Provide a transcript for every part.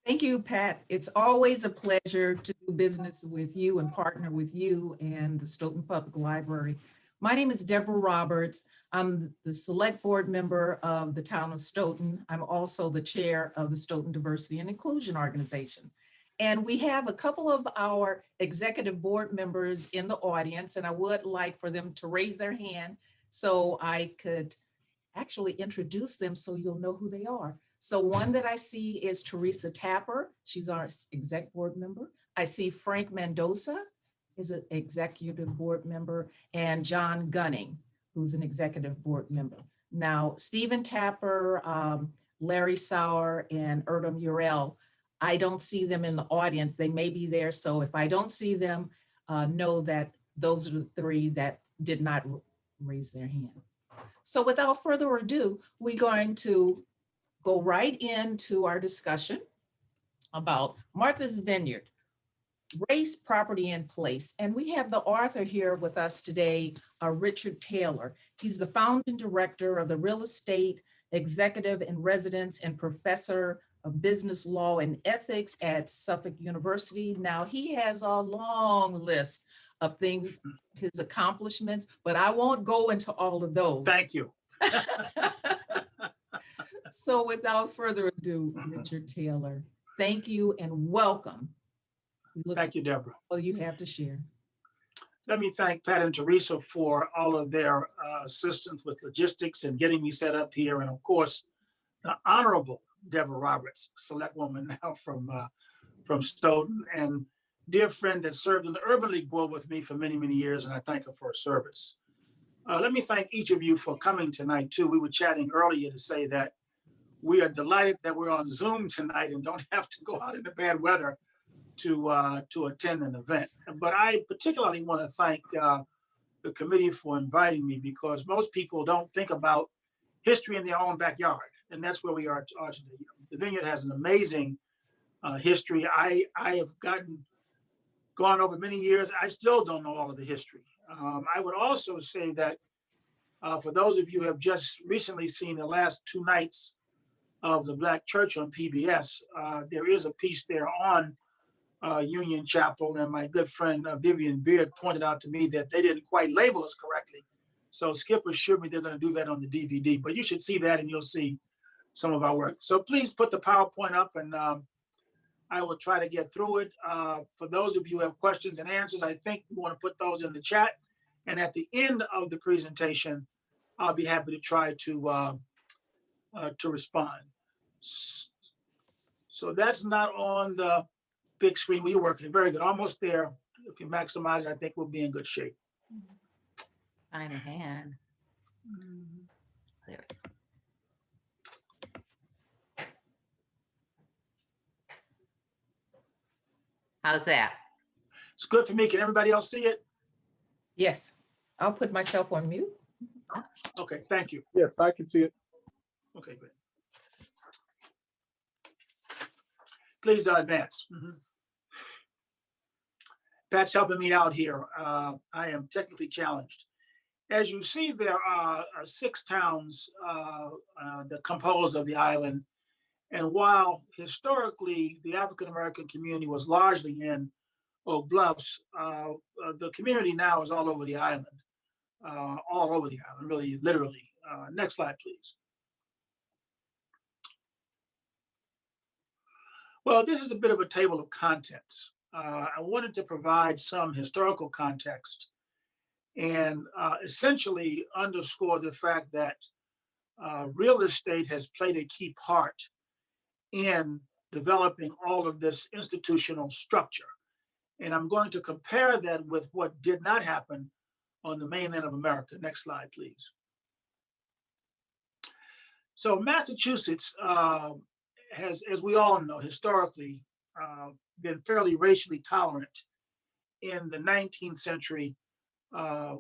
Thank you, Pat. It's always a pleasure to do business with you and partner with you and the Stoughton Public Library. My name is Deborah Roberts. I'm the select board member of the town of Stoughton. I'm also the chair of the Stoughton Diversity and Inclusion Organization. And we have a couple of our executive board members in the audience, and I would like for them to raise their hand so I could actually introduce them so you'll know who they are. So one that I see is Teresa Tapper. She's our exec board member. I see Frank Mendoza is an executive board member, and John Gunning, who's an executive board member. Now, Stephen Tapper, Larry Sauer, and Erdem Urel, I don't see them in the audience. They may be there. So if I don't see them, know that those are the three that did not raise their hand. So without further ado, we're going to go right into our discussion about Martha's Vineyard, race, property, and place. And we have the author here with us today, Richard Taylor. He's the founding director of the Real Estate Executive in Residence and Professor of Business Law and Ethics at Suffolk University. Now, he has a long list of things, his accomplishments, but I won't go into all of those. Thank you. So without further ado, Richard Taylor, thank you and welcome. Thank you, Deborah. All you have to share. Let me thank Pat and Teresa for all of their assistance with logistics and getting me set up here. And of course, the Honorable Deborah Roberts, select woman now from Stoughton, and dear friend that served in the Urban League Board with me for many, many years, and I thank her for her service. Let me thank each of you for coming tonight too. We were chatting earlier to say that we are delighted that we're on Zoom tonight and don't have to go out in the bad weather to attend an event. But I particularly want to thank the committee for inviting me, because most people don't think about history in their own backyard, and that's where we are today. The Vineyard has an amazing history. I have gone over many years. I still don't know all of the history. I would also say that for those of you who have just recently seen the last 2 nights of the Black Church on PBS, there is a piece there on Union Chapel, and my good friend Vivian Beard pointed out to me that they didn't quite label us correctly. So Skip assured me they're going to do that on the DVD, but you should see that and you'll see some of our work. So please put the PowerPoint up, and I will try to get through it. For those of you who have questions and answers, I think we want to put those in the chat. And at the end of the presentation, I'll be happy to try to respond. So that's not on the big screen. We're working very good, almost there. If you maximize it, I think we'll be in good shape. Sign a hand. There. How's that? It's good for me. Can everybody else see it? Yes, I'll put myself on mute. Okay, thank you. Yes, I can see it. Okay, good. Please advance. Pat's helping me out here. I am technically challenged. As you see, there are 6 towns that compose of the island. And while historically the African-American community was largely in Oak Bluffs, the community now is all over the island, really, literally. Next slide, please. Well, this is a bit of a table of contents. I wanted to provide some historical context and essentially underscore the fact that real estate has played a key part in developing all of this institutional structure. And I'm going to compare that with what did not happen on the mainland of America. Next slide, please. So Massachusetts has, as we all know, historically been fairly racially tolerant in the 19th century,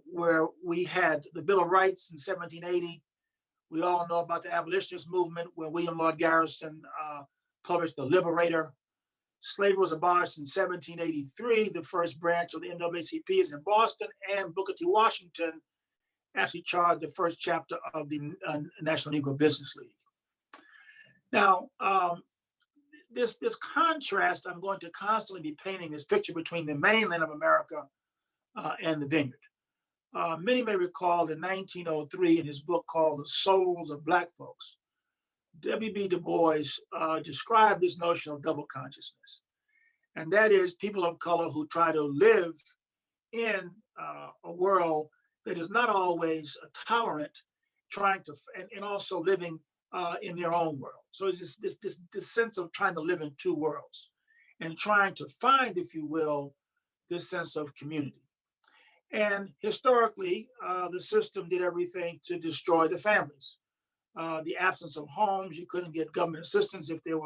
where we had the Bill of Rights in 1780. We all know about the abolitionist movement, where William Lloyd Garrison published The Liberator. Slavery was abolished in 1783. The first branch of the NAACP is in Boston, and Booker T. Washington actually charged the first chapter of the National Negro Business League. Now, this contrast, I'm going to constantly be painting this picture between the mainland of America and the vineyard. Many may recall in 1903 in his book called The Souls of Black Folks, W.B. Du Bois described this notion of double consciousness. And that is people of color who try to live in a world that is not always tolerant, trying to, and also living in their own world. So it's this sense of trying to live in two worlds and trying to find, if you will, this sense of community. And historically, the system did everything to destroy the families. The absence of homes, you couldn't get government assistance if there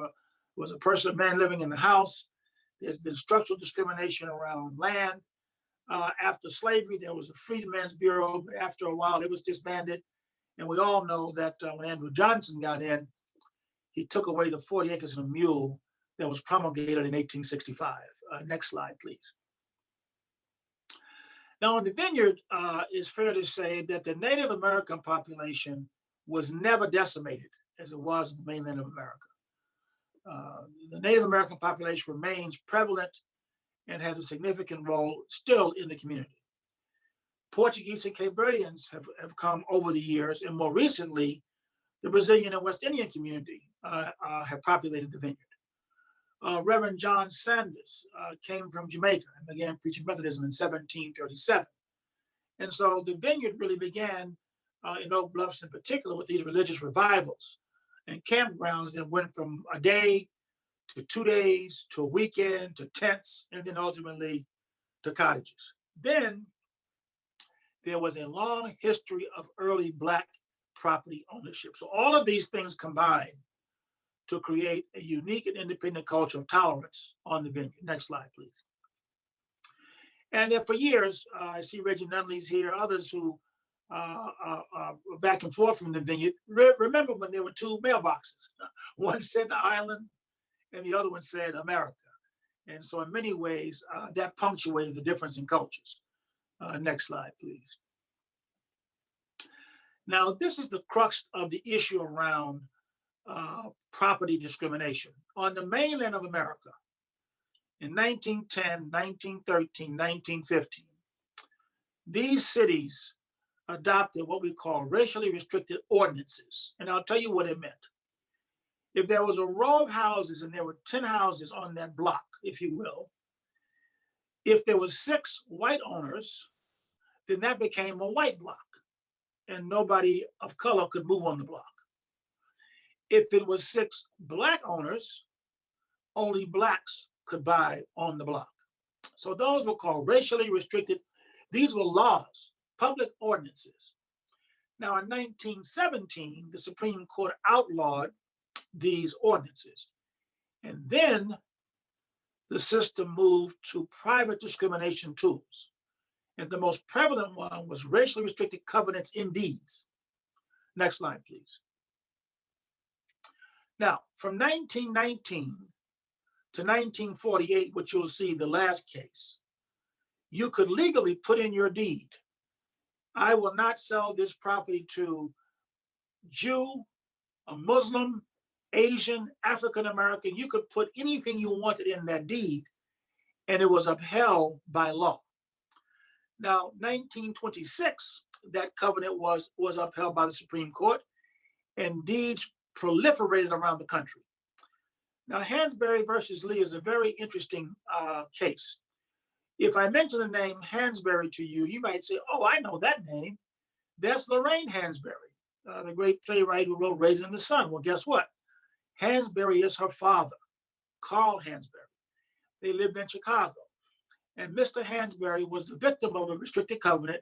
was a man living in the house. There's been structural discrimination around land. After slavery, there was a Freedmen's Bureau, but after a while it was disbanded. And we all know that when Andrew Johnson got in, he took away the 40 acres and a mule that was promulgated in 1865. Next slide, please. Now, in the vineyard, it's fair to say that the Native American population was never decimated as it was in the mainland of America. The Native American population remains prevalent and has a significant role still in the community. Portuguese and Cape Verdeans have come over the years, and more recently, the Brazilian and West Indian community have populated the vineyard. Reverend John Sanders came from Jamaica and began preaching Methodism in 1737. And so the vineyard really began in Oak Bluffs in particular with these religious revivals and campgrounds that went from a day to 2 days to a weekend to tents and then ultimately to cottages. Then there was a long history of early Black property ownership. So all of these things combined to create a unique and independent culture of tolerance on the vineyard. Next slide, please. And then for years, I see Reggie Nunley's here, others who back and forth from the vineyard. Remember when there were two mailboxes? One said the island and the other one said America. And so in many ways, that punctuated the difference in cultures. Next slide, please. Now, this is the crux of the issue around property discrimination. On the mainland of America, in 1910, 1913, 1915, these cities adopted what we call racially restricted ordinances. And I'll tell you what it meant. If there was a row of houses and there were 10 houses on that block, if you will, if there was 6 white owners, then that became a white block and nobody of color could move on the block. If it was 6 Black owners, only Blacks could buy on the block. So those were called racially restricted. These were laws, public ordinances. Now in 1917, the Supreme Court outlawed these ordinances. And then the system moved to private discrimination tools. And the most prevalent one was racially restricted covenants in deeds. Next slide, please. Now, from 1919 to 1948, which you'll see the last case, you could legally put in your deed, I will not sell this property to Jew, a Muslim, Asian, African American. You could put anything you wanted in that deed, and it was upheld by law. Now, 1926, that covenant was upheld by the Supreme Court, and deeds proliferated around the country. Now, Hansberry versus Lee is a very interesting case. If I mention the name Hansberry to you, you might say, oh, I know that name. That's Lorraine Hansberry, the great playwright who wrote Raising the Sun. Well, guess what? Hansberry is her father, Carl Hansberry. They lived in Chicago. And Mr. Hansberry was the victim of a restricted covenant.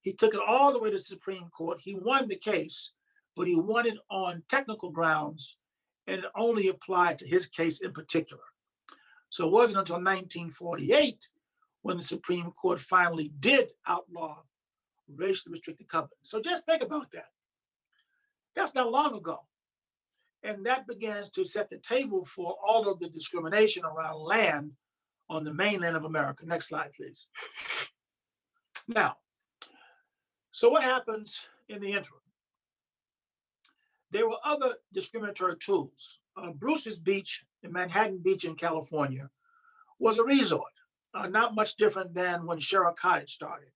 He took it all the way to the Supreme Court. He won the case, but he won it on technical grounds, and it only applied to his case in particular. So it wasn't until 1948 when the Supreme Court finally did outlaw racially restricted covenants. So just think about that. That's not long ago. And that begins to set the table for all of the discrimination around land on the mainland of America. Next slide, please. Now, so what happens in the interim? There were other discriminatory tools. Bruce's Beach in Manhattan Beach in California was a resort, not much different than when Sherrill Cottage started,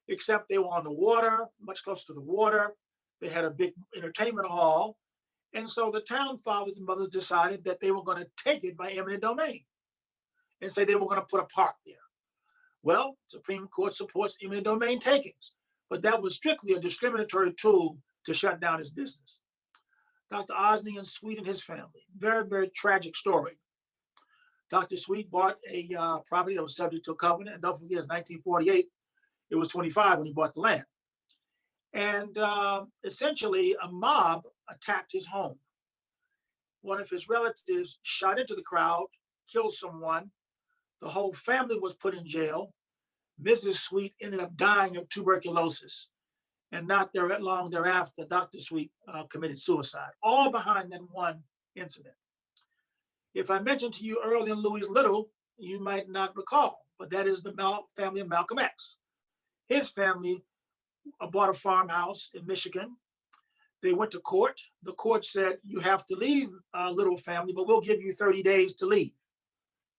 except they were on the water, much closer to the water. They had a big entertainment hall. And so the town fathers and mothers decided that they were going to take it by eminent domain and say they were going to put a park there. Well, Supreme Court supports eminent domain takings, but that was strictly a discriminatory tool to shut down his business. Dr. Osney and Sweet and his family, very, very tragic story. Dr. Sweet bought a property that was subject to a covenant, and don't forget, it's 1948. It was 25 when he bought the land. And essentially, a mob attacked his home. One of his relatives shot into the crowd, killed someone. The whole family was put in jail. Mrs. Sweet ended up dying of tuberculosis. And not there long thereafter, Dr. Sweet committed suicide, all behind that one incident. If I mentioned to you earlier Louis Little, you might not recall, but that is the family of Malcolm X. His family bought a farmhouse in Michigan. They went to court. The court said, you have to leave, Little family, but we'll give you 30 days to leave.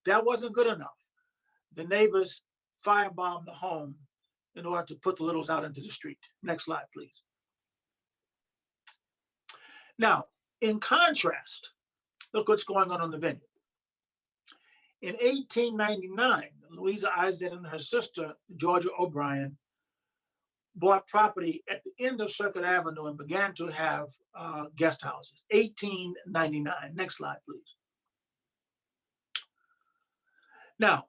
That wasn't good enough. The neighbors firebombed the home in order to put the Littles out into the street. Next slide, please. Now, in contrast, look what's going on the vineyard. In 1899, Louisa Izett and her sister, Georgia O'Brien, bought property at the end of Circuit Avenue and began to have guest houses. 1899. Next slide, please. Now,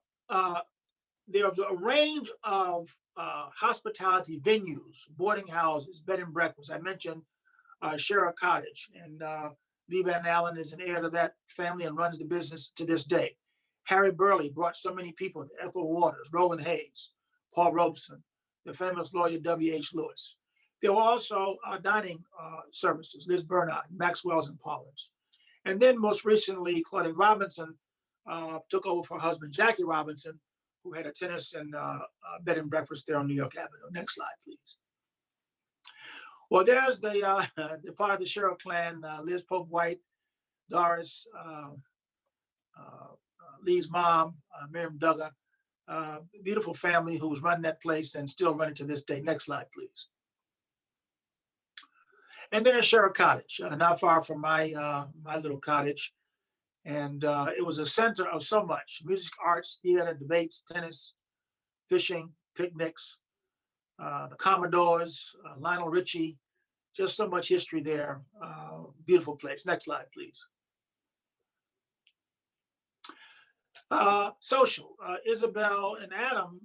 there are a range of hospitality venues, boarding houses, bed and breakfast. I mentioned Sherrill Cottage, and Lee Van Allen is an heir to that family and runs the business to this day. Harry Burley brought so many people, Ethel Waters, Roland Hayes, Paul Robeson, the famous lawyer W.H. Lewis. There were also dining services, Liz Bernard, Maxwell's and Pollard's. And then most recently, Claudine Robinson took over for her husband, Jackie Robinson, who had a tennis and bed and breakfast there on New York Avenue. Next slide, please. Well, there's the part of the Sherrill clan, Liz Pope White, Doris, Lee's mom, Miriam Duggar, beautiful family who was running that place and still running to this day. Next slide, please. And there's Sherrill Cottage, not far from my little cottage. And it was a center of so much: music, arts, theater, debates, tennis, fishing, picnics, the Commodores, Lionel Richie, just so much history there. Beautiful place. Next slide, please. Social, Isabel and Adam.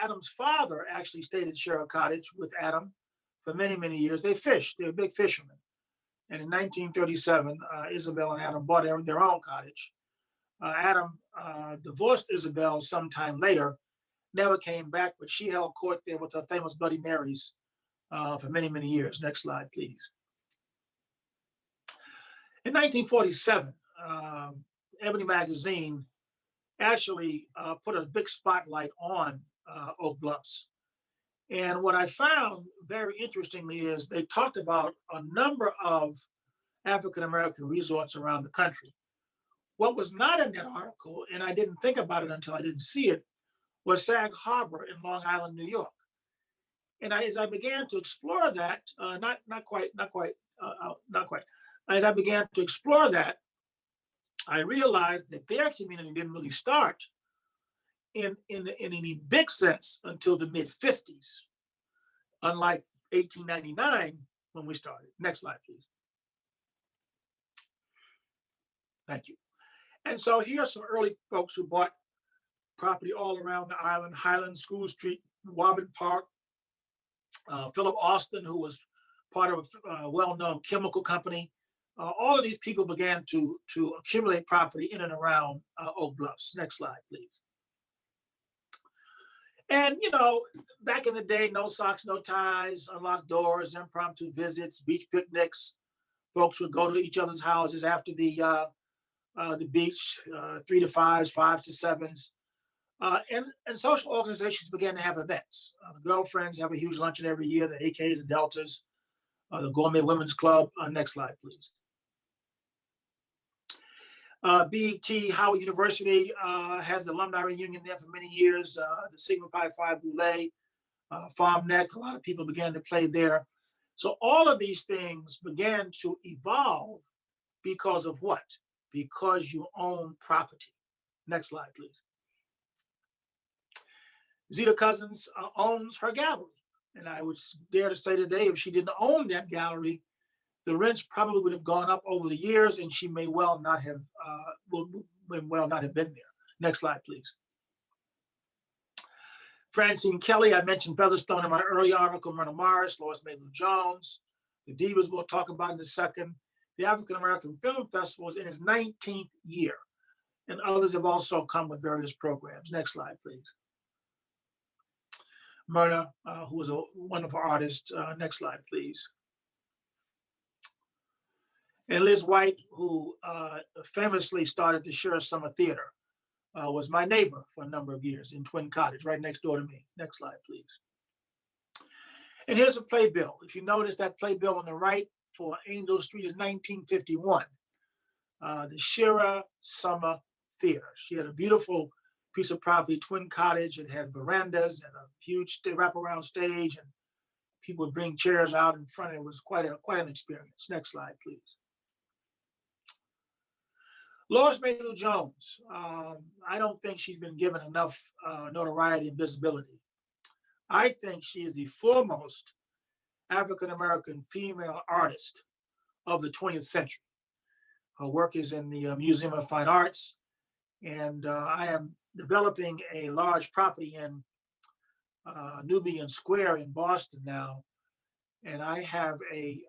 Adam's father actually stayed at Sherrill Cottage with Adam for many, many years. They fished. They were big fishermen. And in 1937, Isabel and Adam bought their own cottage. Adam divorced Isabel sometime later, never came back, but she held court there with her famous Bloody Marys for many, many years. Next slide, please. In 1947, Ebony Magazine actually put a big spotlight on Oak Bluffs. And what I found very interestingly is they talked about a number of African-American resorts around the country. What was not in that article, and I didn't think about it until I didn't see it, was Sag Harbor in Long Island, New York. And as I began to explore that, not quite. As I began to explore that, I realized that their community didn't really start in any big sense until the mid-50s, unlike 1899 when we started. Next slide, please. Thank you. And so here are some early folks who bought property all around the island: Highland, School Street, Woburn Park. Philip Austin, who was part of a well-known chemical company. All of these people began to accumulate property in and around Oak Bluffs. Next slide, please. And, you know, back in the day, no socks, no ties, unlocked doors, impromptu visits, beach picnics. Folks would go to each other's houses after the beach, 3 to 5s, 5s to 7s. And social organizations began to have events. Girlfriends have a huge luncheon every year, the AKs and Deltas, the Gourmet Women's Club. Next slide, please. BET, Howard University has the alumni reunion there for many years. The Sigma Pi Phi Boulay, Farm Neck, a lot of people began to play there. So all of these things began to evolve because of what? Because you own property. Next slide, please. Zeta Cousins owns her gallery. And I would dare to say today, if she didn't own that gallery, the rents probably would have gone up over the years, and she may well not have been there. Next slide, please. Francine Kelly, I mentioned Featherstone in my early article, Myrna Morris, Lois Maylou Jones. The Divas we'll talk about in a second. The African American Film Festival is in its 19th year, and others have also come with various programs. Next slide, please. Myrna, who was a wonderful artist. Next slide, please. And Liz White, who famously started the Shira Summer Theater, was my neighbor for a number of years in Twin Cottage, right next door to me. Next slide, please. And here's a playbill. If you notice, that playbill on the right for Angel Street is 1951. The Shira Summer Theater. She had a beautiful piece of property, Twin Cottage. It had verandas and a huge wraparound stage, and people would bring chairs out in front. It was quite an experience. Next slide, please. Lois Maylou Jones. I don't think she's been given enough notoriety and visibility. I think she is the foremost African-American female artist of the 20th century. Her work is in the Museum of Fine Arts, and I am developing a large property in Nubian Square in Boston now, and I have a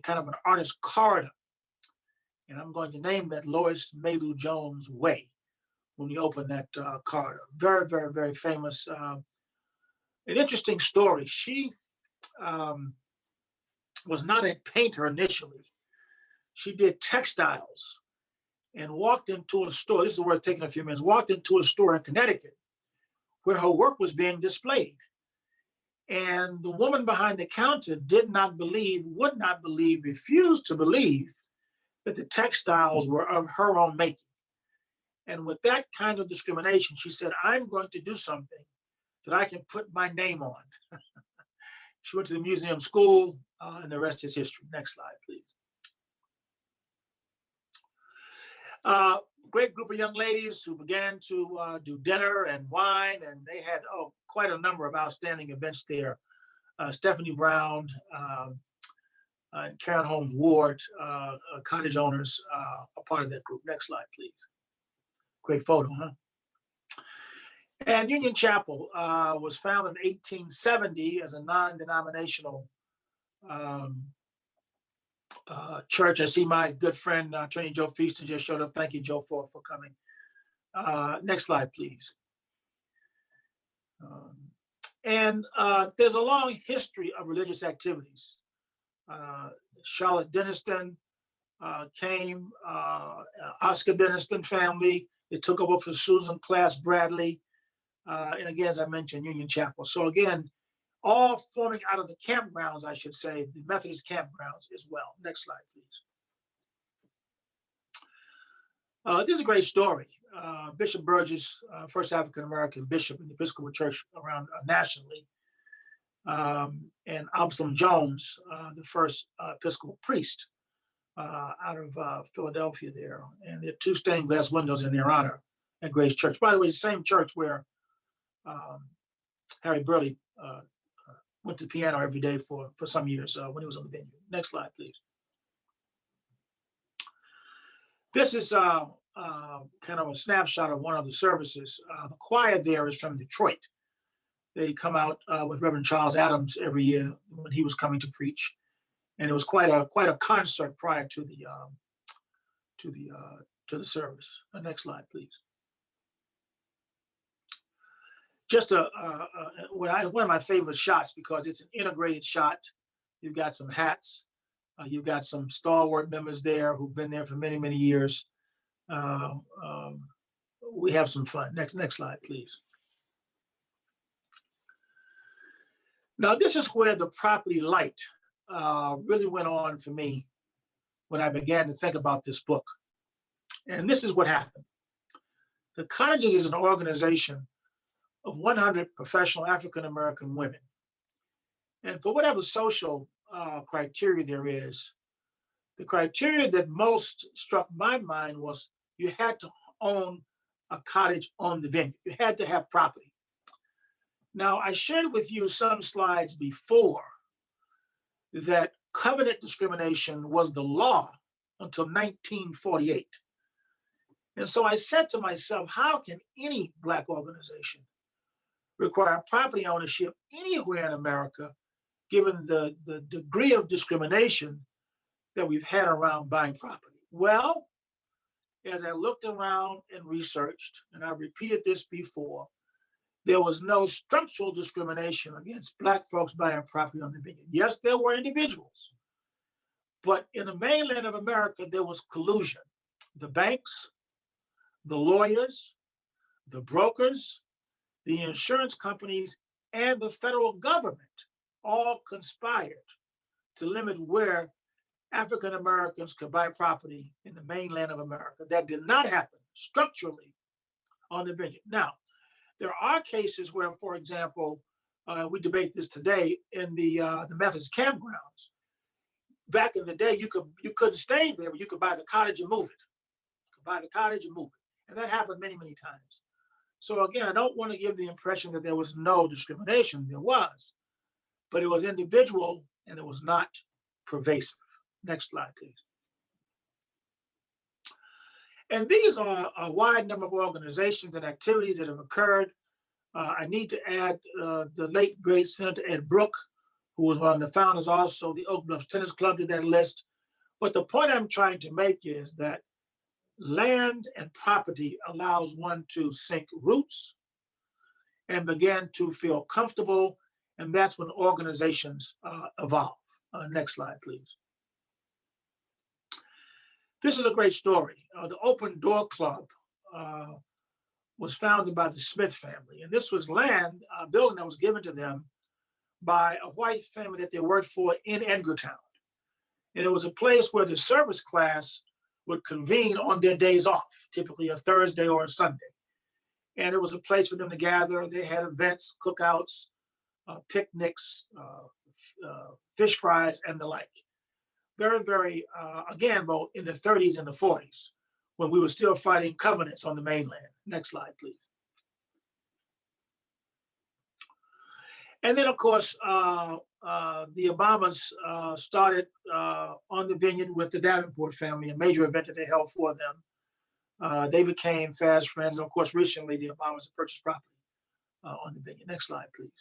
kind of an artist corridor, and I'm going to name that Lois Maylou Jones Way when we open that corridor. Very, very, very famous. An interesting story. She was not a painter initially. She did textiles and walked into a store. This is worth taking a few minutes. Walked into a store in Connecticut where her work was being displayed. And the woman behind the counter did not believe, would not believe, refused to believe that the textiles were of her own making. And with that kind of discrimination, she said, I'm going to do something that I can put my name on. She went to the museum school, and the rest is history. Next slide, please. Great group of young ladies who began to do dinner and wine, and they had quite a number of outstanding events there. Stephanie Brown and Karen Holmes Ward, cottage owners, a part of that group. Next slide, please. Great photo, huh? And Union Chapel was founded in 1870 as a non-denominational church. I see my good friend, Attorney Joe Feaster, just showed up. Thank you, Joe, for coming. Next slide, please. And there's a long history of religious activities. Charlotte Denniston came, Oscar Denniston family. They took over for Susan Class Bradley. And again, as I mentioned, Union Chapel. So again, all forming out of the campgrounds, I should say, the Methodist campgrounds as well. Next slide, please. This is a great story. Bishop Burgess, first African-American bishop in the Episcopal Church around nationally, and Absalom Jones, the first Episcopal priest out of Philadelphia there. And there are two stained glass windows in their honor at Grace Church. By the way, the same church where Harry Burley went to the piano every day for some years when he was on the venue. Next slide, please. This is kind of a snapshot of one of the services. The choir there is from Detroit. They come out with Reverend Charles Adams every year when he was coming to preach, and it was quite a concert prior to the service. Next slide, please. Just one of my favorite shots because it's an integrated shot. You've got some hats. You've got some stalwart members there who've been there for many, many years. We have some fun. Next slide, please. Now, this is where the property light really went on for me when I began to think about this book. And this is what happened. The Cottages is an organization of 100 professional African-American women. And for whatever social criteria there is, the criteria that most struck my mind was you had to own a cottage on the vineyard. You had to have property. Now, I shared with you some slides before that covenant discrimination was the law until 1948. And so I said to myself, how can any Black organization require property ownership anywhere in America, given the degree of discrimination that we've had around buying property? Well, as I looked around and researched, and I've repeated this before, there was no structural discrimination against Black folks buying property on the vineyard. Yes, there were individuals, but in the mainland of America, there was collusion. The banks, the lawyers, the brokers, the insurance companies, and the federal government all conspired to limit where African Americans could buy property in the mainland of America. That did not happen structurally on the vineyard. Now, there are cases where, for example, we debate this today in the Methodist campgrounds. Back in the day, you couldn't stay there, but you could buy the cottage and move it. You could buy the cottage and move it. And that happened many, many times. So again, I don't want to give the impression that there was no discrimination. There was, but it was individual and it was not pervasive. Next slide, please. And these are a wide number of organizations and activities that have occurred. I need to add the late, great Senator Ed Brooke, who was one of the founders, also the Oak Bluffs Tennis Club, to that list. But the point I'm trying to make is that land and property allows one to sink roots and begin to feel comfortable. And that's when organizations evolve. Next slide, please. This is a great story. The Open Door Club was founded by the Smith family. And this was land, a building that was given to them by a white family that they worked for in Edgartown. And it was a place where the service class would convene on their days off, typically a Thursday or a Sunday. And it was a place for them to gather. They had events, cookouts, picnics, fish fries, and the like. Very, very, again, both in the 30s and the 40s, when we were still fighting covenants on the mainland. Next slide, please. And then, of course, the Obamas started on the vineyard with the Davenport family, a major event that they held for them. They became fast friends. And of course, recently, the Obamas purchased property on the vineyard. Next slide, please.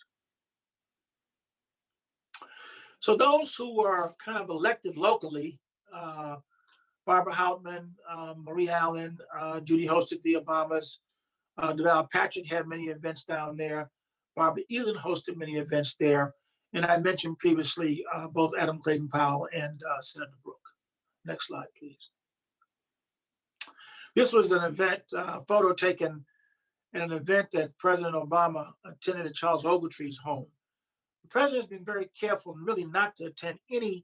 So those who were kind of elected locally, Barbara Houtman, Marie Allen, Judy hosted the Obamas. Deval Patrick had many events down there. Barbara Elin hosted many events there. And I mentioned previously both Adam Clayton Powell and Senator Brooke. Next slide, please. This was an event, photo taken at an event that President Obama attended at Charles Ogletree's home. The president has been very careful really not to attend any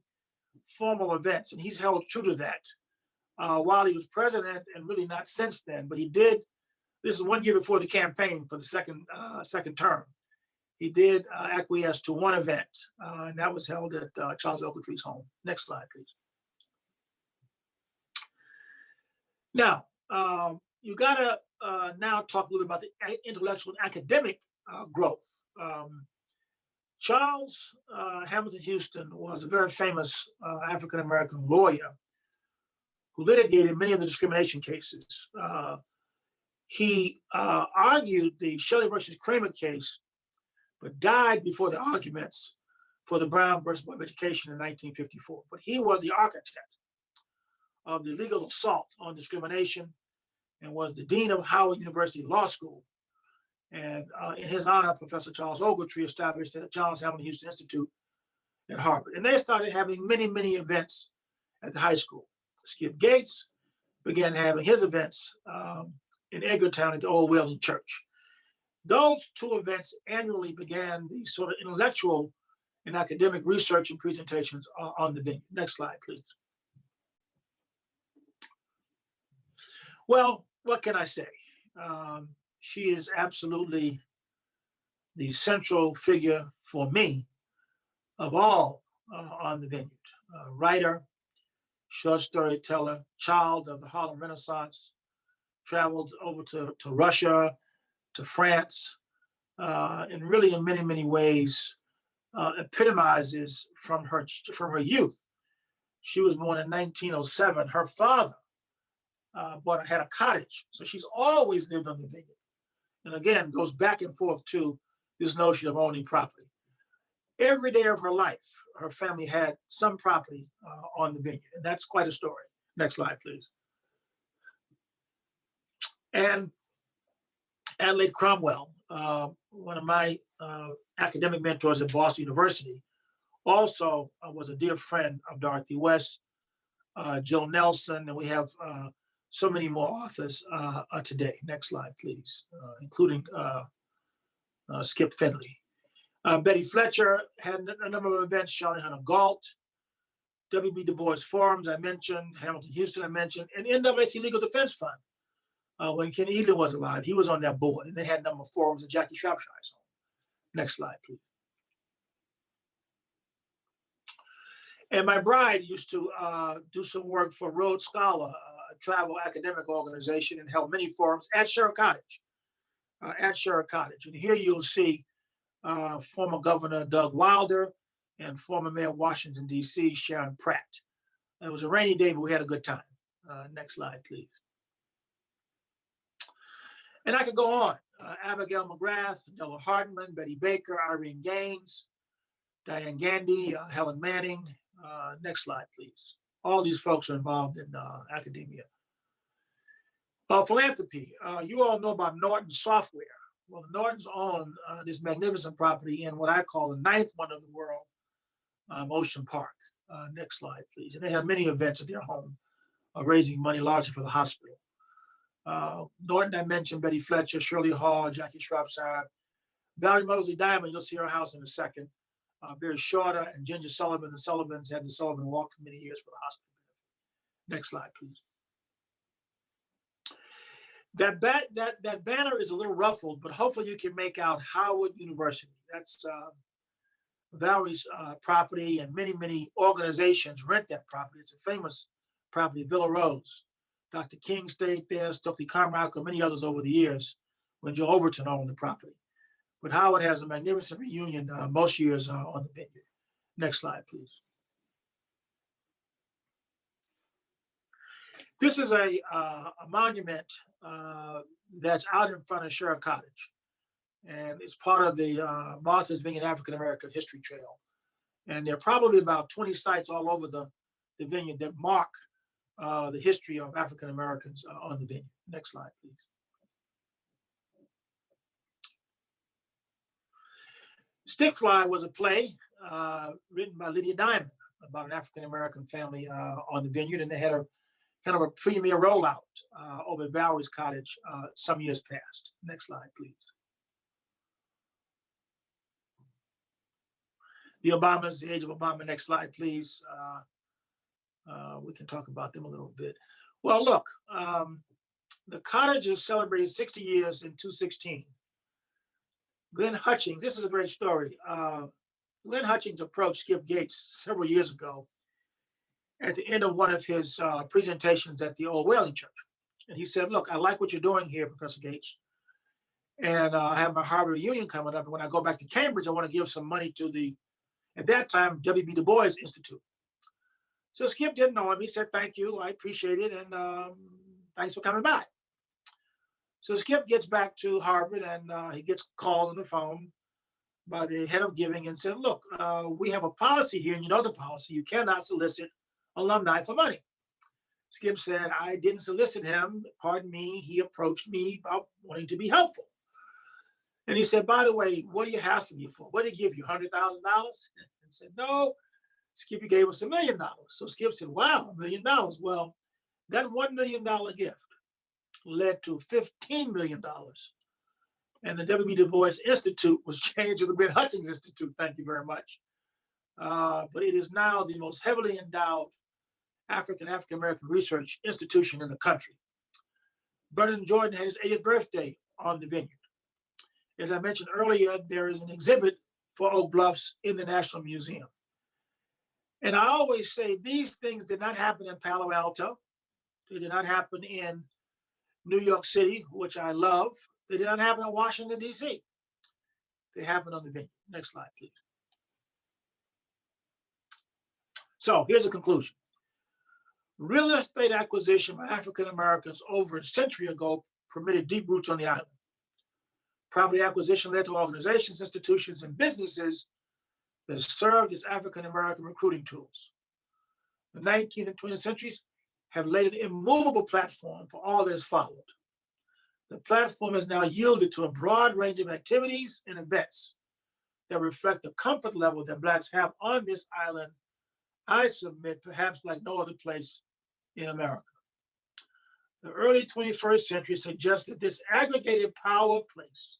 formal events, and he's held true to that while he was president and really not since then. But he did, this is 1 year before the campaign for the second term. He did acquiesce to one event, and that was held at Charles Ogletree's home. Next slide, please. Now, you gotta now talk a little about the intellectual and academic growth. Charles Hamilton Houston was a very famous African-American lawyer who litigated many of the discrimination cases. He argued the Shelley versus Kramer case, but died before the arguments for the Brown versus Board of Education in 1954. But he was the architect of the legal assault on discrimination and was the dean of Howard University Law School. And in his honor, Professor Charles Ogletree established the Charles Hamilton Houston Institute at Harvard. And they started having many, many events at the high school. Skip Gates began having his events in Edgartown at the Old Wailing Church. Those two events annually began the sort of intellectual and academic research and presentations on the vineyard. Next slide, please. Well, what can I say? She is absolutely the central figure for me of all on the vineyard. Writer, short storyteller, child of the Harlem Renaissance, traveled over to Russia, to France, and really in many, many ways epitomizes from her youth. She was born in 1907. Her father had a cottage, so she's always lived on the vineyard. And again, goes back and forth to this notion of owning property. Every day of her life, her family had some property on the vineyard, and that's quite a story. Next slide, please. And Adelaide Cromwell, one of my academic mentors at Boston University, also was a dear friend of Dorothy West, Jill Nelson, and we have so many more authors today. Next slide, please, including Skip Finley. Betty Fletcher had a number of events, Charlie Hunter Galt, W.B. Du Bois Forums, I mentioned, Hamilton Houston, I mentioned, and NAACP Legal Defense Fund. When Ken Edlin was alive, he was on that board, and they had a number of forums in Jackie Shropshire's home. Next slide, please. And my bride used to do some work for Rhodes Scholar, a travel academic organization, and held many forums at Sherritt Cottage. And here you'll see former Governor Doug Wilder and former Mayor of Washington, D.C., Sharon Pratt. It was a rainy day, but we had a good time. Next slide, please. And I could go on. Abigail McGrath, Della Hartman, Betty Baker, Irene Gaines, Diane Gandy, Helen Manning. Next slide, please. All these folks are involved in academia. Philanthropy. You all know about Norton Software. Well, the Nortons own this magnificent property in what I call the ninth one of the world, Ocean Park. Next slide, please. And they have many events at their home, raising money largely for the hospital. Norton, I mentioned, Betty Fletcher, Shirley Hall, Jackie Shropshire, Valerie Mosley Diamond, you'll see her house in a second. Barry Shorter and Ginger Sullivan, the Sullivans had the Sullivan Walk for many years for the hospital. Next slide, please. That banner is a little ruffled, but hopefully you can make out Howard University. That's Valerie's property, and many, many organizations rent that property. It's a famous property, Villa Rose. Dr. King stayed there, Stokely Carmichael, many others over the years when Joe Overton owned the property. But Howard has a magnificent reunion most years on the vineyard. Next slide, please. This is a monument that's out in front of Sherritt Cottage. And it's part of the Martha's Vineyard African American History Trail. And there are probably about 20 sites all over the vineyard that mark the history of African Americans on the vineyard. Next slide, please. Stickfly was a play written by Lydia Diamond about an African American family on the vineyard, and they had a kind of a premier rollout over at Valerie's Cottage some years past. Next slide, please. The Obamas, the age of Obama. Next slide, please. We can talk about them a little bit. Well, look, the cottage has celebrated 60 years in 2016. Glenn Hutchings, this is a great story. Glenn Hutchings approached Skip Gates several years ago at the end of one of his presentations at the Old Whaling Church. And he said, look, I like what you're doing here, Professor Gates. And I have my Harvard reunion coming up. And when I go back to Cambridge, I want to give some money to the, at that time, W.B. Du Bois Institute. So Skip didn't know him. He said, thank you, I appreciate it. And thanks for coming by. So Skip gets back to Harvard, and he gets called on the phone by the head of giving and said, look, we have a policy here, and you know the policy. You cannot solicit alumni for money. Skip said, I didn't solicit him. Pardon me. He approached me about wanting to be helpful. And he said, by the way, what are you asking me for? What did he give you, $100,000? And said, no. Skip gave us $1 million. So Skip said, wow, $1 million. Well, that $1 million gift led to $15 million. And the W.B. Du Bois Institute was changed to the Glenn Hutchings Institute. Thank you very much. But it is now the most heavily endowed African-American research institution in the country. Vernon Jordan had his 80th birthday on the vineyard. As I mentioned earlier, there is an exhibit for Oak Bluffs in the National Museum. And I always say these things did not happen in Palo Alto. They did not happen in New York City, which I love. They did not happen in Washington, D.C. They happened on the vineyard. Next slide, please. So here's a conclusion. Real estate acquisition by African Americans over a century ago permitted deep roots on the island. Property acquisition led to organizations, institutions, and businesses that served as African American recruiting tools. The 19th and 20th centuries have laid an immovable platform for all that has followed. The platform has now yielded to a broad range of activities and events that reflect the comfort level that Blacks have on this island, I submit, perhaps like no other place in America. The early 21st century suggests that this aggregated power place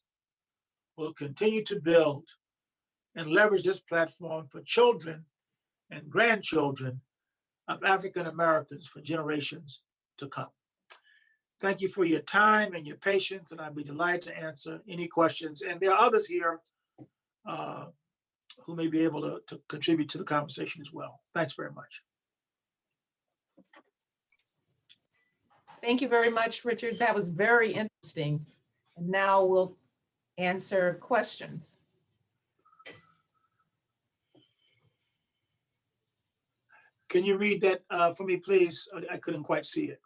will continue to build and leverage this platform for children and grandchildren of African Americans for generations to come. Thank you for your time and your patience, and I'd be delighted to answer any questions. And there are others here who may be able to contribute to the conversation as well. Thanks very much. Thank you very much, Richard. That was very interesting. And now we'll answer questions. Can you read that for me, please? I couldn't quite see it.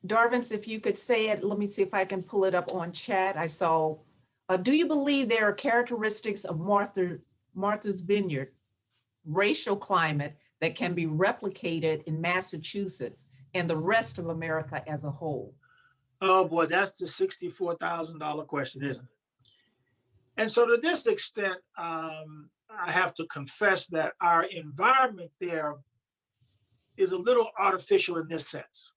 Darvins, if you could say it, let me see if I can pull it up on chat. I saw, do you believe there are characteristics of Martha's Vineyard racial climate that can be replicated in Massachusetts and the rest of America as a whole? Oh boy, that's the $64,000 question, isn't it? And so to this extent, I have to confess that our environment there is a little artificial in this sense.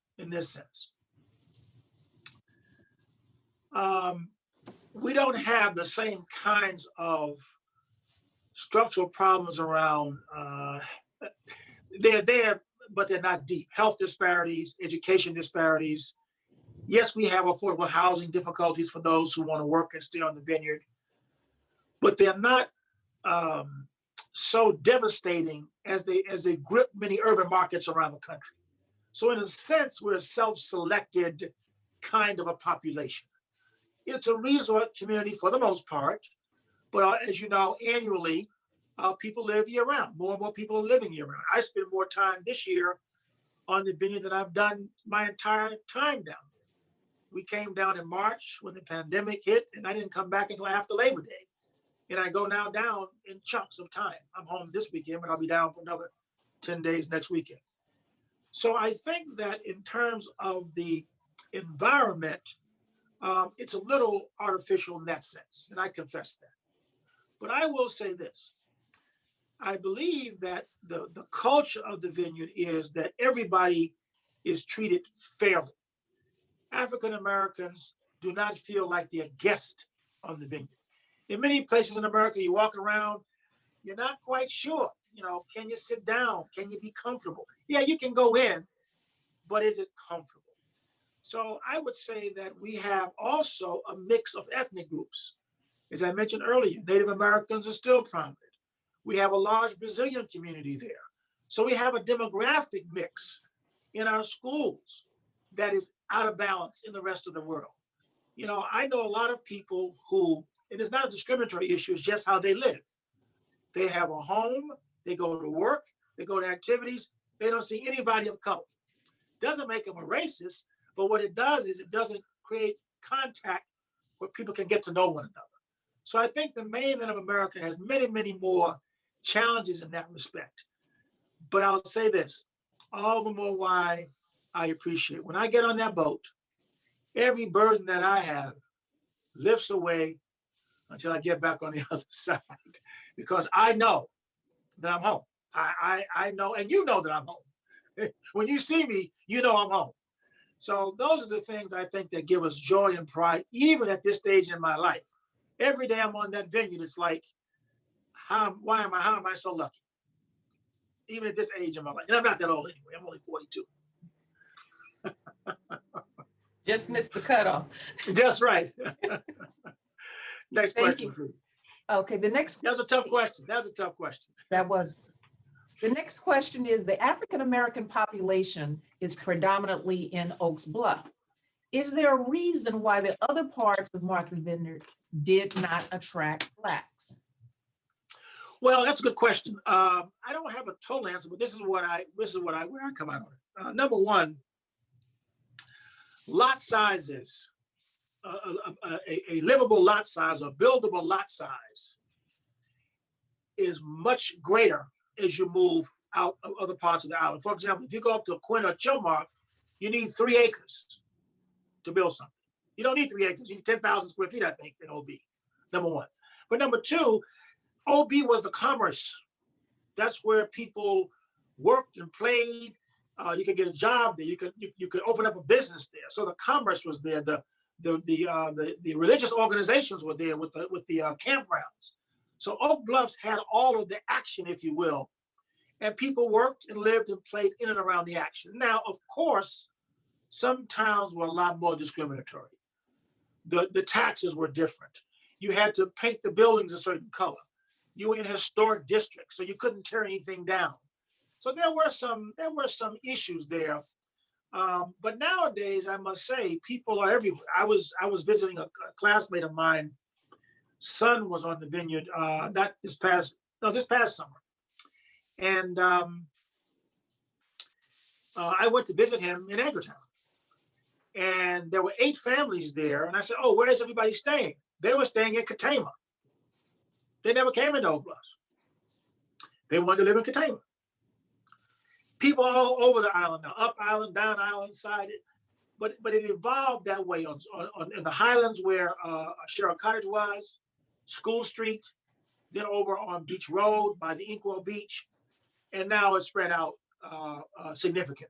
We don't have the same kinds of structural problems around, they're there, but they're not deep. Health disparities, education disparities. Yes, we have affordable housing difficulties for those who want to work and stay on the vineyard, but they're not so devastating as they grip many urban markets around the country. So in a sense, we're a self-selected kind of a population. It's a resort community for the most part, but as you know, annually, people live year round. More and more people are living year round. I spend more time this year on the vineyard than I've done my entire time down there. We came down in March when the pandemic hit, and I didn't come back until after Labor Day. And I go now down in chunks of time. I'm home this weekend, but I'll be down for another 10 days next weekend. So I think that in terms of the environment, it's a little artificial in that sense, and I confess that. But I will say this. I believe that the culture of the vineyard is that everybody is treated fairly. African Americans do not feel like they're guests on the vineyard. In many places in America, you walk around, you're not quite sure, can you sit down? Can you be comfortable? Yeah, you can go in, but is it comfortable? So I would say that we have also a mix of ethnic groups. As I mentioned earlier, Native Americans are still prominent. We have a large Brazilian community there. So we have a demographic mix in our schools that is out of balance in the rest of the world. I know a lot of people who, it is not a discriminatory issue, it's just how they live. They have a home, they go to work, they go to activities, they don't see anybody of color. Doesn't make them a racist, but what it does is it doesn't create contact where people can get to know one another. So I think the mainland of America has many, many more challenges in that respect. But I'll say this, all the more why I appreciate when I get on that boat, every burden that I have lifts away until I get back on the other side, because I know that I'm home. I know, and you know that I'm home. When you see me, you know I'm home. So those are the things I think that give us joy and pride, even at this stage in my life. Every day I'm on that vineyard, it's like, how am I so lucky? Even at this age in my life. And I'm not that old anyway, I'm only 42. Just missed the cutoff. That's right. Next Thank question, you. please. Okay, the next. That's a tough question. That's a tough question. That was. The next question is, the African-American population is predominantly in Oaks Bluff. Is there a reason why the other parts of Martha Vineyard did not attract Blacks? Well, that's a good question. I don't have a total answer, but this is where I come out on it. Number one, lot sizes, a livable lot size, a buildable lot size is much greater as you move out of other parts of the island. For example, if you go up to Quinn or Chilmark, you need 3 acres to build something. You don't need 3 acres, you need 10,000 square feet, I think, in OB, number one. But number two, OB was the commerce. That's where people worked and played. You could get a job there. You could open up a business there. So the commerce was there. The religious organizations were there with the campgrounds. So Oak Bluffs had all of the action, if you will, and people worked and lived and played in and around the action. Now, of course, some towns were a lot more discriminatory. The taxes were different. You had to paint the buildings a certain color. You were in a historic district, so you couldn't tear anything down. So there were some issues there. But nowadays, I must say, people are everywhere. I was visiting a classmate of mine. Son was on the vineyard, this past summer. And I went to visit him in Edgartown. And there were 8 families there. And I said, oh, where is everybody staying? They were staying in Katama. They never came into Oak Bluffs. They wanted to live in Katama. People all over the island now, up island, down island, side. But it evolved that way in the Highlands where Sherrill Cottage was, School Street, then over on Beach Road by the Inkwell Beach, and now it's spread out significantly.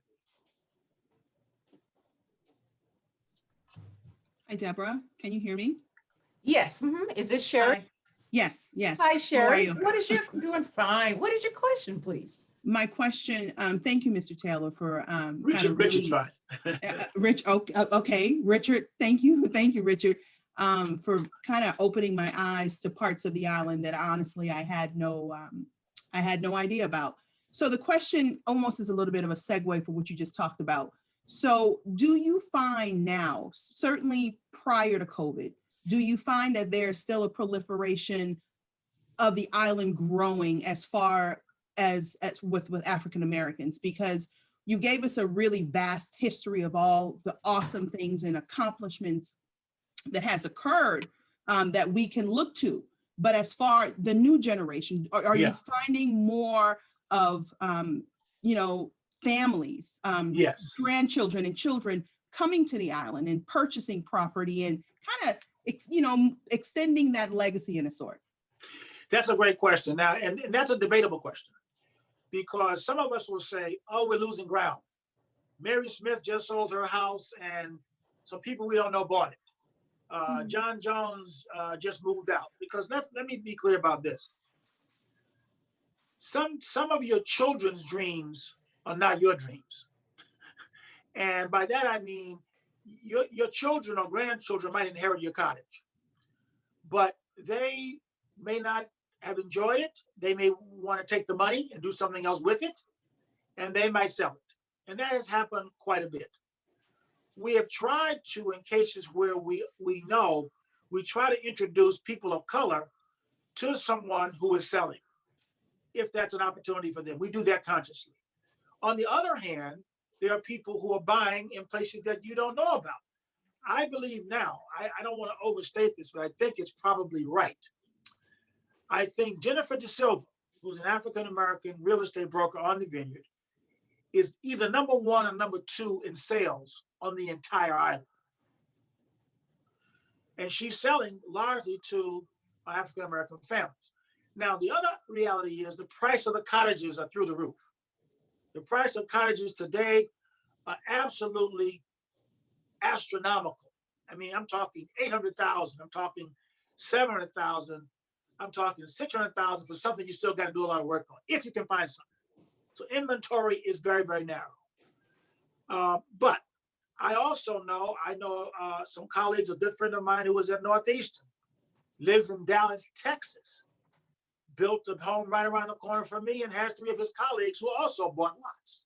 Hi, Deborah. Can you hear me? Yes. Is this Sherry? Hi. Yes, yes. Hi, How are Sherry. you? What is your doing? Fine. What is your question, please? My question, thank you, Mr. Taylor, for Richard's fine. Okay, Richard, thank you, Richard, for kind of opening my eyes to parts of the island that honestly I had no idea about. So the question almost is a little bit of a segue for what you just talked about. So do you find now, certainly prior to COVID, do you find that there's still a proliferation of the island growing as far as with African Americans? Because you gave us a really vast history of all the awesome things and accomplishments that has occurred that we can look to. But as far the new generation, are you finding more of, families, Yes, grandchildren and children coming to the island and purchasing property and kind of, extending that legacy in a sort? that's a great question. Now, and that's a debatable question, because some of us will say, oh, we're losing ground. Mary Smith just sold her house and some people we don't know bought it. John Jones just moved out. Because let me be clear about this. Some of your children's dreams are not your dreams. And by that, I mean, your children or grandchildren might inherit your cottage, but they may not have enjoyed it. They may want to take the money and do something else with it, and they might sell it. And that has happened quite a bit. We have tried to, in cases where we know, we try to introduce people of color to someone who is selling, if that's an opportunity for them. We do that consciously. On the other hand, there are people who are buying in places that you don't know about. I believe now, I don't want to overstate this, but I think it's probably right. I think Jennifer De Silva, who's an African-American real estate broker on the vineyard, is either number 1 or number 2 in sales on the entire island. And she's selling largely to African-American families. Now, the other reality is the price of the cottages are through the roof. The price of cottages today are absolutely astronomical. I mean, I'm talking 800,000, I'm talking 700,000, I'm talking 600,000 for something you still got to do a lot of work on, if you can find something. So inventory is very, very narrow. But I also know, some colleagues, a good friend of mine who was at Northeastern, lives in Dallas, Texas, built a home right around the corner from me and has 3 of his colleagues who also bought lots.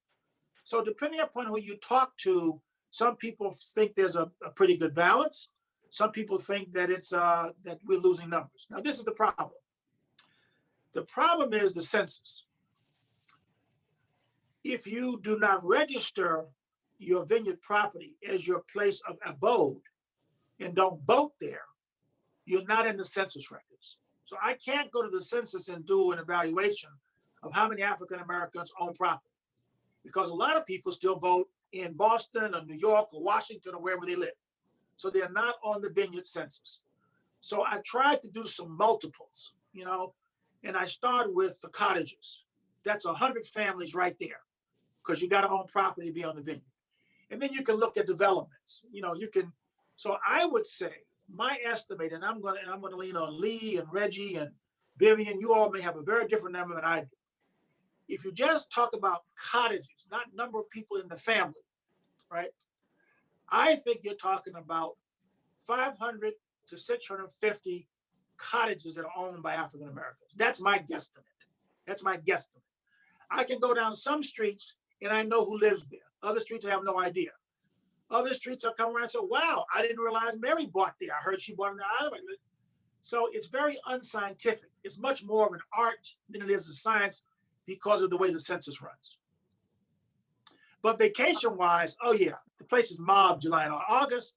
So depending upon who you talk to, some people think there's a pretty good balance. Some people think that it's that we're losing numbers. Now, this is the problem. The problem is the census. If you do not register your vineyard property as your place of abode and don't vote there, you're not in the census records. So I can't go to the census and do an evaluation of how many African Americans own property, because a lot of people still vote in Boston or New York or Washington or wherever they live. So they're not on the vineyard census. So I've tried to do some multiples, and I start with the cottages. That's 100 families right there, because you got to own property to be on the vineyard. And then you can look at developments. So I would say my estimate, and I'm gonna lean on Lee and Reggie and Vivian, you all may have a very different number than I do. If you just talk about cottages, not number of people in the family, right? I think you're talking about 500 to 650 cottages that are owned by African Americans. That's my guesstimate. I can go down some streets and I know who lives there. Other streets, I have no idea. Other streets, I come around and say, wow, I didn't realize Mary bought there. I heard she bought in the island. So it's very unscientific. It's much more of an art than it is a science because of the way the census runs. But vacation-wise, oh yeah, the place is mobbed July and August.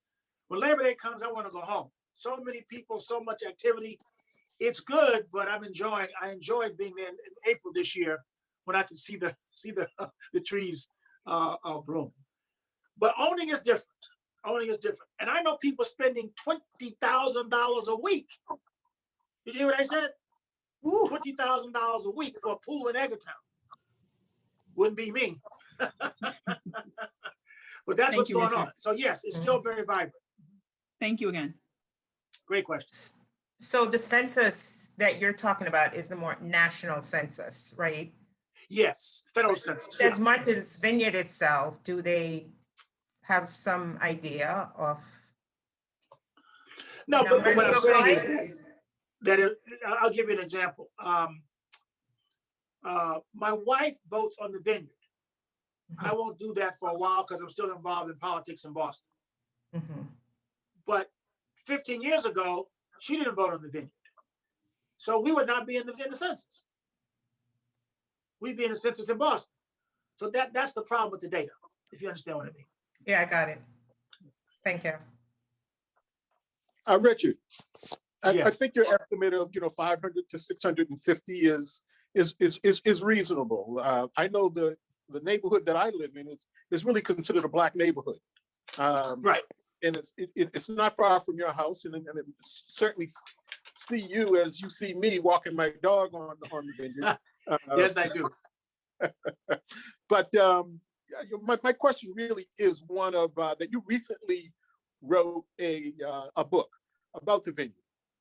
When Labor Day comes, I want to go home. So many people, so much activity. It's good, but I enjoyed being there in April this year when I could see the trees bloom. But owning is different. And I know people spending $20,000 a week. Did you hear what I said? $20,000 a week for a pool in Edgartown. Wouldn't be me. But that's what's going on. So yes, it's still very vibrant. Thank you again. Great question. So the census that you're talking about is the more national census, right? Yes, federal census. As Martha's Vineyard itself, do they have some idea of? No, but what I'm saying like? is that I'll give you an example. My wife votes on the vineyard. I won't do that for a while because I'm still involved in politics in Boston. But 15 years ago, she didn't vote on the vineyard. So we would not be in the census. We'd be in the census in Boston. So that's the problem with the data, if you understand what I mean. Yeah, I got it. Thank you. Richard, Yes. I think your estimate of 500 to 650 is reasonable. I know the neighborhood that I live in is really considered a Black neighborhood. Right. And it's not far from your house, and it certainly see you as you see me walking my dog on the vineyard. Yes, I do. But my question really is one of that you recently wrote a book about the vineyard.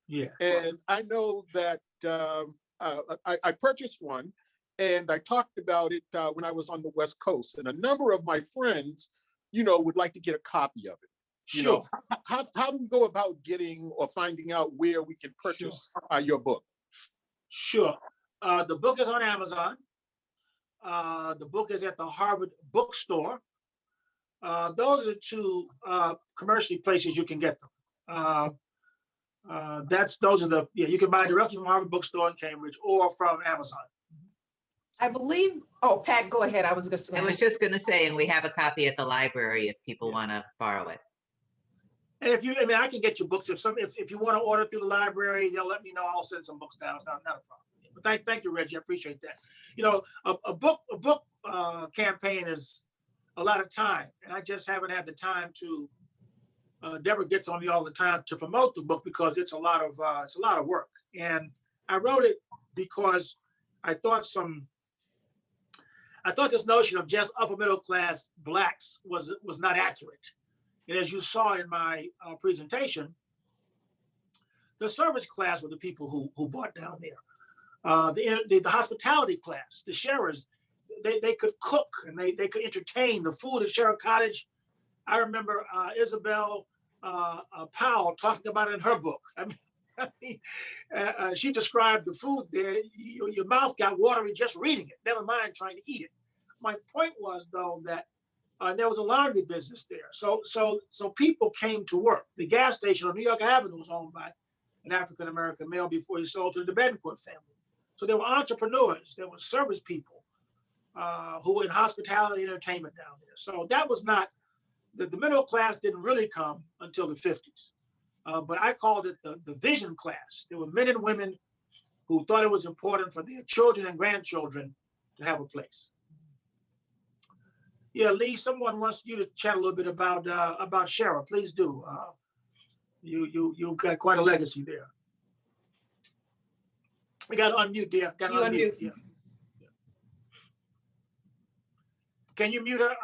Yeah. And I know that I purchased one, and I talked about it when I was on the West Coast, and a number of my friends, would like to get a copy of it. Sure. How do we go about getting or finding out where we can purchase your book? Sure. The book is on Amazon. The book is at the Harvard Bookstore. Those are the two commercially places you can get them. You can buy directly from Harvard Bookstore in Cambridge or from Amazon. I believe, oh, Pat, go ahead. I was just gonna say, and we have a copy at the library if people want to borrow it. And I can get you books if you want to order through the library, they'll let me know. I'll send some books down. It's not a problem. But thank you, Reggie. I appreciate that. A book campaign is a lot of time, and I just haven't had the time to. Deborah gets on me all the time to promote the book because it's a lot of work. And I wrote it because I thought this notion of just upper middle class Blacks was not accurate. And as you saw in my presentation, the service class were the people who bought down there. The hospitality class, the sharers, they could cook and they could entertain. The food at Sharer Cottage I remember Isabel Powell talking about it in her book. She described the food there. Your mouth got watery just reading it, never mind trying to eat it. My point was, though, that there was a laundry business there. So people came to work. The gas station on New York Avenue was owned by an African-American male before he sold to the Betancourt family. So there were entrepreneurs, there were service people who were in hospitality and entertainment down there. So that was not, the middle class didn't really come until the 50s. But I called it the vision class. There were men and women who thought it was important for their children and grandchildren to have a place. Yeah, Lee, someone wants you to chat a little bit about Shara. Please do. You've got quite a legacy there. We got to unmute, dear. Got to unmute. Yeah. Can you mute her?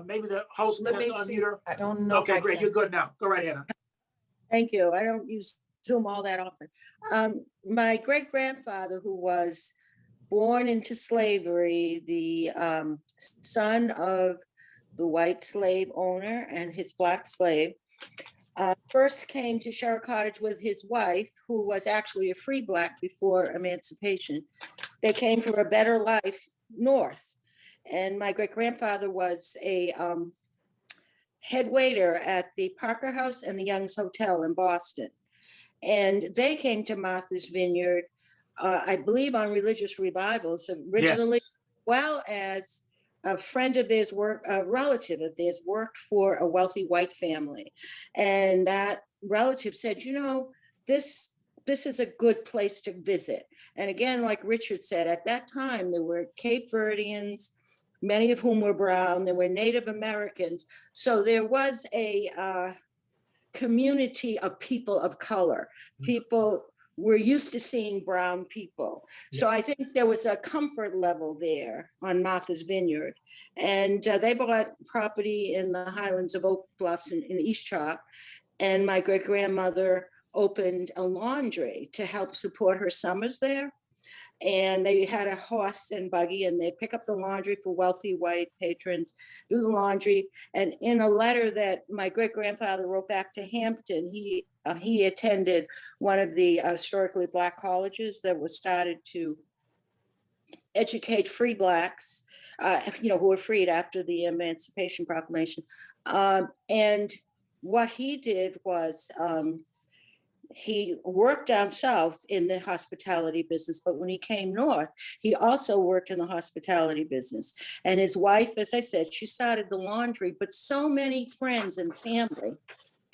Maybe the host Let has me to see. unmute her. I don't know. if Okay, I great. can. You're good now. Go right ahead. Thank you. I don't use Zoom all that often. My great-grandfather, who was born into slavery, the son of the white slave owner and his black slave, first came to Shara Cottage with his wife, who was actually a free black before emancipation. They came for a better life north. And my great-grandfather was a head waiter at the Parker House and the Young's Hotel in Boston. And they came to Martha's Vineyard, I believe on religious revivals originally, Yes. well as a friend of theirs worked, a relative of theirs worked for a wealthy white family. And that relative said, you know, this is a good place to visit. And again, like Richard said, at that time, there were Cape Verdeans, many of whom were brown, there were Native Americans. So there was a community of people of color. People were used to seeing brown people. So I think there was a comfort level there on Martha's Vineyard. And they bought property in the Highlands of Oak Bluffs in East Chalk. And my great-grandmother opened a laundry to help support her summers there. And they had a horse and buggy, and they'd pick up the laundry for wealthy white patrons, do the laundry. And in a letter that my great-grandfather wrote back to Hampton, he attended one of the historically black colleges that was started to educate free blacks, who were freed after the Emancipation Proclamation. And what he did was, he worked down south in the hospitality business, but when he came north, he also worked in the hospitality business. And his wife, as I said, she started the laundry, but so many friends and family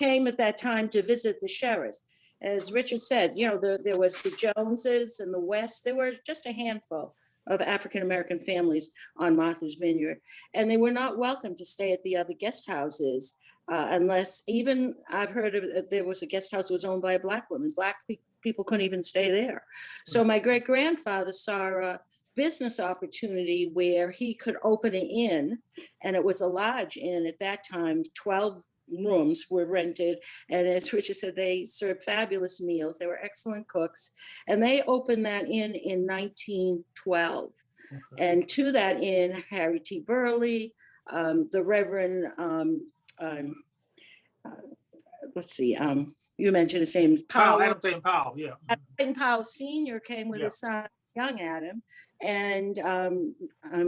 came at that time to visit the Sharas. As Richard said, there was the Joneses in the West. There were just a handful of African-American families on Martha's Vineyard, and they were not welcome to stay at the other guest houses unless, even I've heard of, there was a guest house that was owned by a black woman. Black people couldn't even stay there. So my great-grandfather saw a business opportunity where he could open an inn, and it was a large inn at that time. 12 rooms were rented, and as Richard said, they served fabulous meals. They were excellent cooks, and they opened that inn in 1912. And to that inn, Harry T. Burley, the Reverend, you mentioned his name, Powell, Adam Payne Powell, yeah. Adam Powell Sr. came with Yeah. his son, young Adam, and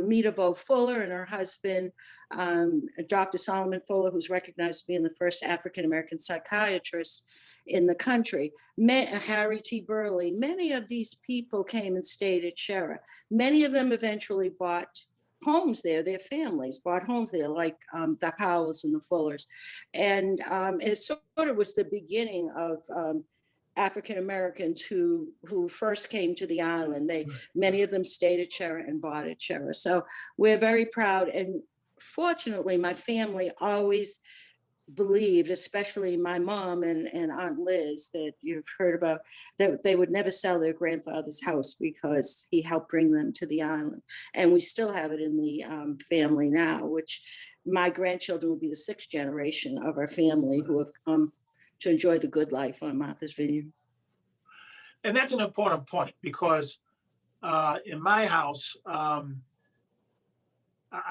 Meta Vo Fuller and her husband, Dr. Solomon Fuller, who's recognized as being the first African-American psychiatrist in the country, Harry T. Burley. Many of these people came and stayed at Shara. Many of them eventually bought homes there. Their families bought homes there, like the Powells and the Fullers. And it sort of was the beginning of African Americans who first came to the island. Many of them stayed at Shara and bought at Shara. So we're very proud. And fortunately, my family always believed, especially my mom and Aunt Liz, that you've heard about, that they would never sell their grandfather's house because he helped bring them to the island. And we still have it in the family now, which my grandchildren will be the 6th generation of our family who have come to enjoy the good life on Martha's Vineyard. And that's an important point, because in my house, I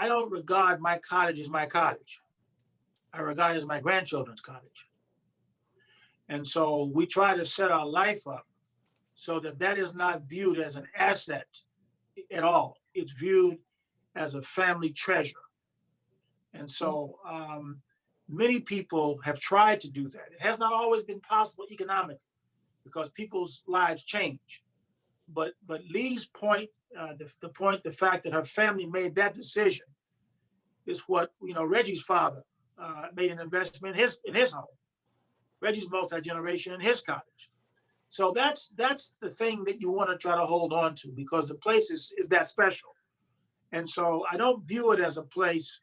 don't regard my cottage as my cottage. I regard as my grandchildren's cottage. And so we try to set our life up so that that is not viewed as an asset at all. It's viewed as a family treasure. And so many people have tried to do that. It has not always been possible economically because people's lives change. But Lee's point, the fact that her family made that decision is what, Reggie's father made an investment in his home. Reggie's multi-generation in his cottage. So that's the thing that you want to try to hold on to because the place is that special. And so I don't view it as a place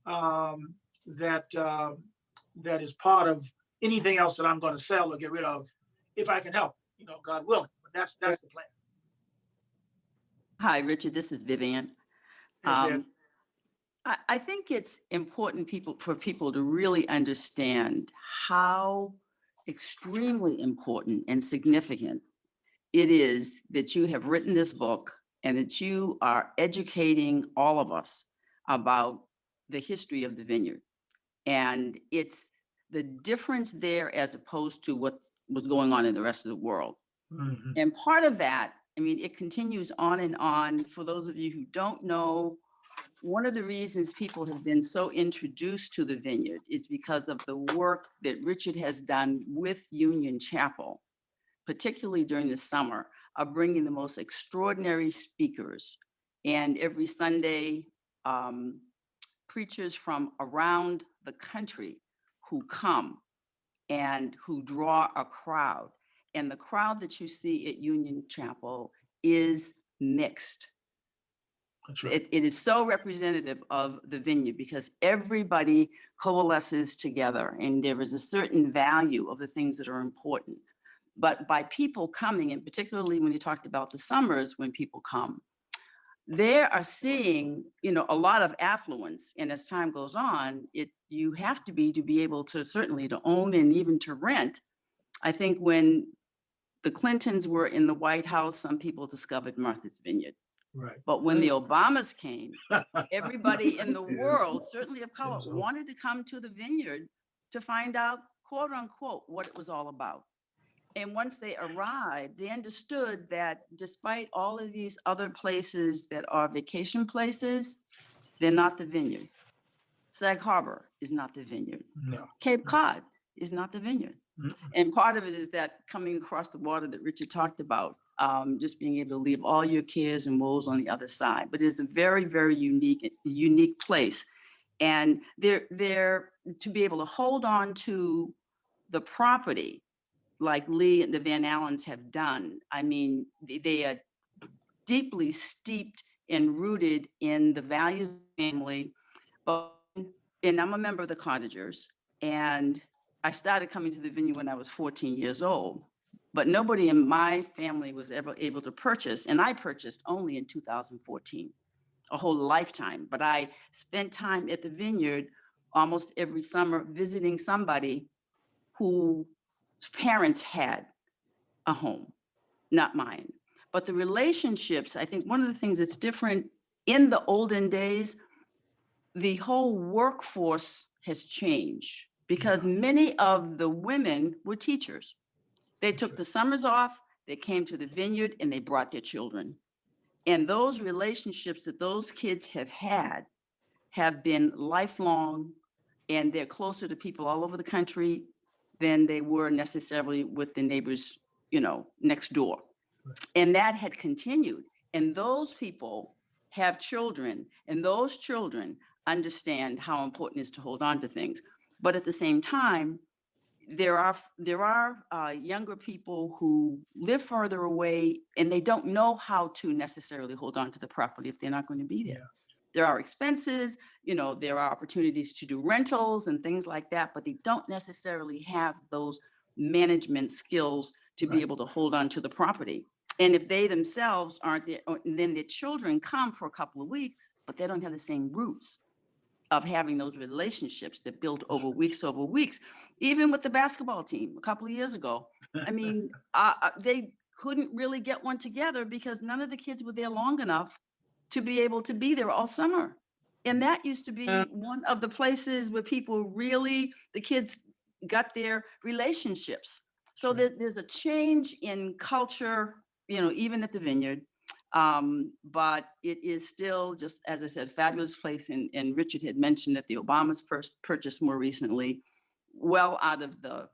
that is part of anything else that I'm going to sell or get rid of if I can help, God willing. But that's the plan. Hi, Richard. This is Vivian. Hey, Viv. I think it's important for people to really understand how extremely important and significant it is that you have written this book and that you are educating all of us about the history of the vineyard. And it's the difference there as opposed to what was going on in the rest of the world. Mhm. And part of that, I mean, it continues on and on. For those of you who don't know, one of the reasons people have been so introduced to the vineyard is because of the work that Richard has done with Union Chapel, particularly during the summer, of bringing the most extraordinary speakers. And every Sunday, preachers from around the country who come and who draw a crowd. And the crowd that you see at Union Chapel is mixed. That's right. It is so representative of the vineyard because everybody coalesces together and there is a certain value of the things that are important. But by people coming, and particularly when you talked about the summers when people come, they are seeing, a lot of affluence. And as time goes on, you have to be able to certainly to own and even to rent. I think when the Clintons were in the White House, some people discovered Martha's Vineyard. Right. But when the Obamas came, everybody in the Yeah. world, certainly of color, Yeah. wanted to come to the vineyard to find out, quote unquote, what it was all about. And once they arrived, they understood that despite all of these other places that are vacation places, they're not the vineyard. Sag Harbor is not the vineyard. No. Cape Cod is not the vineyard. Mm-mm. And part of it is that coming across the water that Richard talked about, just being able to leave all your cares and woes on the other side. But it's a very, very unique place. And they're to be able to hold on to the property like Lee and the Van Allens have done. I mean, they are deeply steeped and rooted in the values of the family. And I'm a member of the Cottagers, and I started coming to the vineyard when I was 14 years old, but nobody in my family was ever able to purchase, and I purchased only in 2014, a whole lifetime. But I spent time at the vineyard almost every summer visiting somebody whose parents had a home, not mine. But the relationships, I think one of the things that's different in the olden days, the whole workforce has changed because many of the women were teachers. They took the summers off, they came to the vineyard and they brought their children. And those relationships that those kids have had have been lifelong, and they're closer to people all over the country than they were necessarily with the neighbors, next door. Right. And that had continued. And those people have children, and those children understand how important it is to hold on to things. But at the same time, there are younger people who live further away and they don't know how to necessarily hold on to the property if they're not going to be there. Yeah. There are expenses, there are opportunities to do rentals and things like that, but they don't necessarily have those management skills to be able to hold on to the property. And if they themselves aren't there, then their children come for a couple of weeks, but they don't have the same roots of having those relationships that build over weeks. Even with the basketball team a couple of years ago, I mean, they couldn't really get one together because none of the kids were there long enough to be able to be there all summer. And that used to be one of the places where people really, the kids got their relationships. So there's a change in culture, you know, even at the Vineyard. But it is still just, as I said, fabulous place. And Richard had mentioned that the Obamas first purchased more recently, well out of the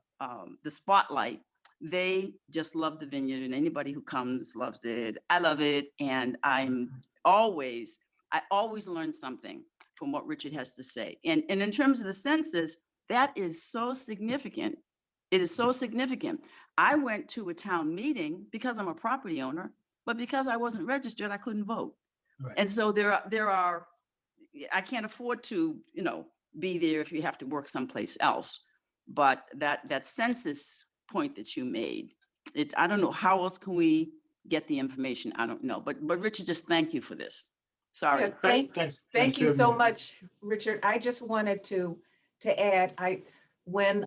spotlight. They just love the Vineyard, and anybody who comes loves it. I love it. And I always learn something from what Richard has to say. And in terms of the census, that is so significant. It is so significant. I went to a town meeting because I'm a property owner, but because I wasn't registered, I couldn't vote. Right. And so there are, I can't afford to, you know, be there if you have to work someplace else. But that census point that you made, I don't know, how else can we get the information? I don't know. But Richard, just thank you for this. Sorry. Yeah, thank you so Vivian. much, Richard. I just wanted to add, when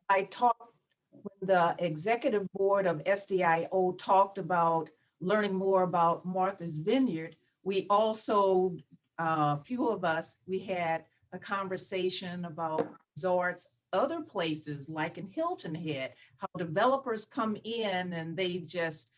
the executive board of SDIO talked about learning more about Martha's Vineyard, we also, a few of us, we had a conversation about resorts, other places like in Hilton Head, how developers come in and they just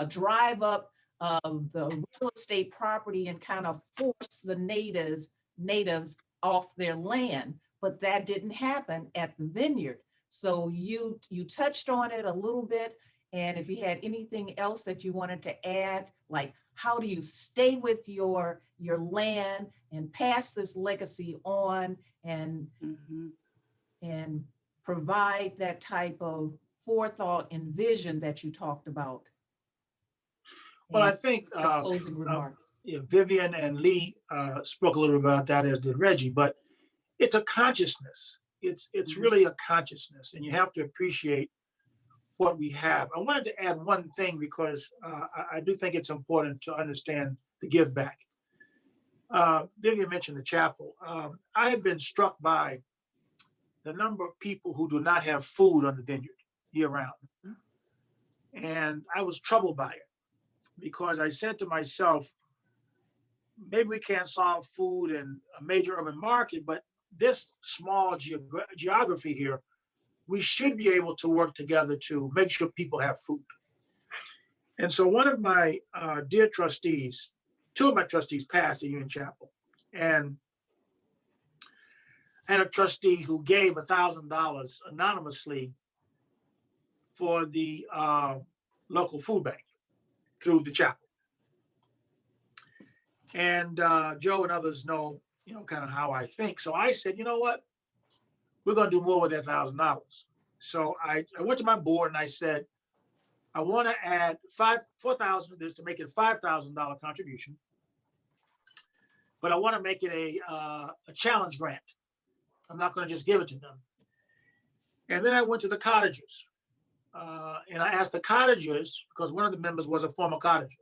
drive up the real estate property and kind of force the natives off their land. But that didn't happen at the Vineyard. So you touched on it a little bit. And if you had anything else that you wanted to add, like how do you stay with your land and pass this legacy on and and provide that type of forethought and vision that you talked about? Well, I And think the closing remarks. Vivian and Lee spoke a little about that, as did Reggie, but it's a consciousness. It's really a consciousness, and you have to appreciate what we have. I wanted to add one thing because I do think it's important to understand the give back. Vivian mentioned the chapel. I have been struck by the number of people who do not have food on the Vineyard year round. And I was troubled by it because I said to myself, maybe we can't solve food in a major urban market, but this small geography here, we should be able to work together to make sure people have food. And so one of my dear trustees, two of my trustees passed at Union Chapel, and I had a trustee who gave $1,000 anonymously for the local food bank through the chapel. And Joe and others know, kind of how I think. So I said, you know what? We're going to do more with that $1,000. So I went to my board and I said, I want to add $4,000 of this to make it a $5,000 contribution. But I want to make it a challenge grant. I'm not going to just give it to them. And then I went to the cottagers. And I asked the cottagers, because one of the members was a former cottager,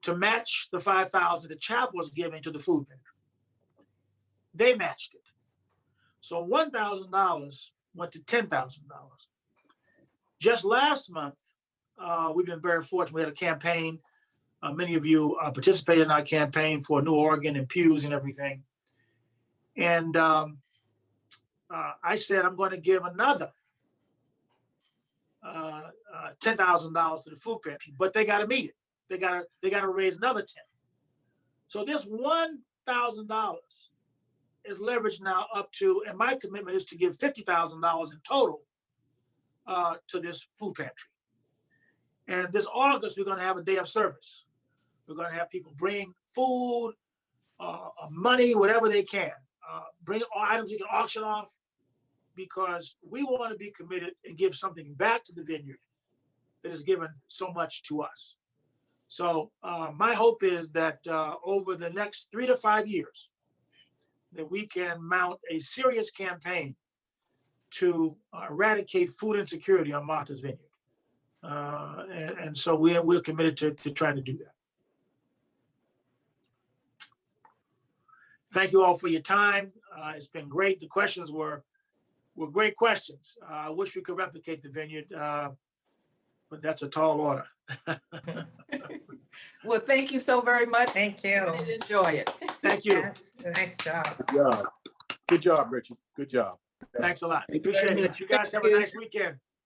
to match the $5,000 the chapel was giving to the food pantry. They matched it. So $1,000 went to $10,000. Just last month, we've been very fortunate. We had a campaign. Many of you participated in our campaign for New Oregon and pews and everything. And I said, I'm going to give another $10,000 to the food pantry, but they got to meet it. They got to raise another 10. So this $1,000 is leveraged now up to, and my commitment is to give $50,000 in total to this food pantry. And this August, we're going to have a day of service. We're going to have people bring food, money, whatever they can. Bring items you can auction off, because we want to be committed and give something back to the Vineyard that has given so much to us. So my hope is that over the next 3 to 5 years, that we can mount a serious campaign to eradicate food insecurity on Martha's Vineyard. And so we're committed to trying to do that. Thank you all for your time. It's been great. The questions were great questions. I wish we could replicate the Vineyard, but that's a tall order. Well, thank you so very much. Thank you. I did enjoy it. Thank you. Yeah, nice job. Good job. Good job, Richard. Good job. Thanks a lot. Thank you very Appreciate it. much. You guys have a Thank you. nice weekend.